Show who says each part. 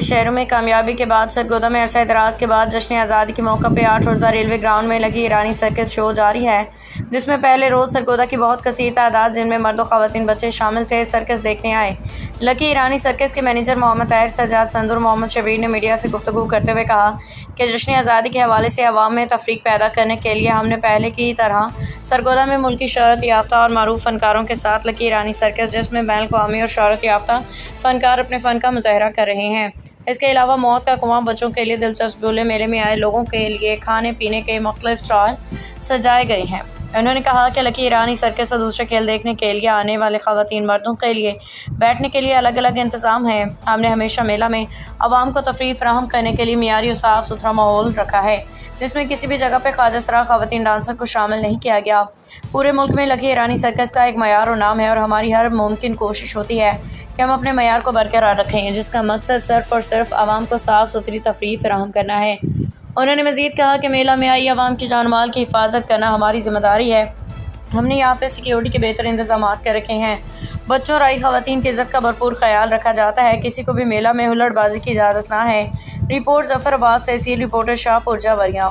Speaker 1: شہروں میں کامیابی کے بعد سرگودا میں عرصہ دراز کے بعد جشن آزادی کے موقع پہ 8 روزہ ریلوے گراؤنڈ میں لکی ایرانی سرکس شو جاری ہے، جس میں پہلے روز سرگودا کی بہت کثیر تعداد جن میں مرد و خواتین بچے شامل تھے سرکس دیکھنے آئے۔ لکی ایرانی سرکس کے مینیجر محمد طاہر سجاد سندھ اور محمد شبیر نے میڈیا سے گفتگو کرتے ہوئے کہا کہ جشن آزادی کے حوالے سے عوام میں تفریق پیدا کرنے کے لیے ہم نے پہلے کی طرح سرگودا میں ملکی شہرت یافتہ اور معروف فنکاروں کے ساتھ لکی ایرانی سرکس، جس میں بین الاقوامی اور شہرت یافتہ فنکار اپنے فن کا مظاہرہ کر رہے ہیں۔ اس کے علاوہ موت کا کنواں، بچوں کے لیے دلچسپ جھولے، میلے میں آئے لوگوں کے لیے کھانے پینے کے مختلف اسٹال سجائے گئے ہیں۔ انہوں نے کہا کہ لکی ایرانی سرکس اور دوسرے کھیل دیکھنے کے لیے آنے والے خواتین مردوں کے لیے بیٹھنے کے لیے الگ الگ انتظام ہیں۔ ہم نے ہمیشہ میلہ میں عوام کو تفریح فراہم کرنے کے لیے معیاری اور صاف ستھرا ماحول رکھا ہے، جس میں کسی بھی جگہ پہ خواجہ سرا خواتین ڈانسر کو شامل نہیں کیا گیا۔ پورے ملک میں لکی ایرانی سرکس کا ایک معیار اور نام ہے اور ہماری ہر ممکن کوشش ہوتی ہے کہ ہم اپنے معیار کو برقرار رکھیں، جس کا مقصد صرف اور صرف عوام کو صاف ستھری تفریح فراہم کرنا ہے۔ انہوں نے مزید کہا کہ میلہ میں آئی عوام کی جان مال کی حفاظت کرنا ہماری ذمہ داری ہے۔ ہم نے یہاں پہ سیکیورٹی کے بہتر انتظامات کر رکھے ہیں۔ بچوں اور آئی خواتین کی عزت کا بھرپور خیال رکھا جاتا ہے۔ کسی کو بھی میلہ میں ہلڑ بازی کی اجازت نہ ہے۔ رپورٹ ظفر عباس، تحصیل رپورٹر شاہپور جاوریہ۔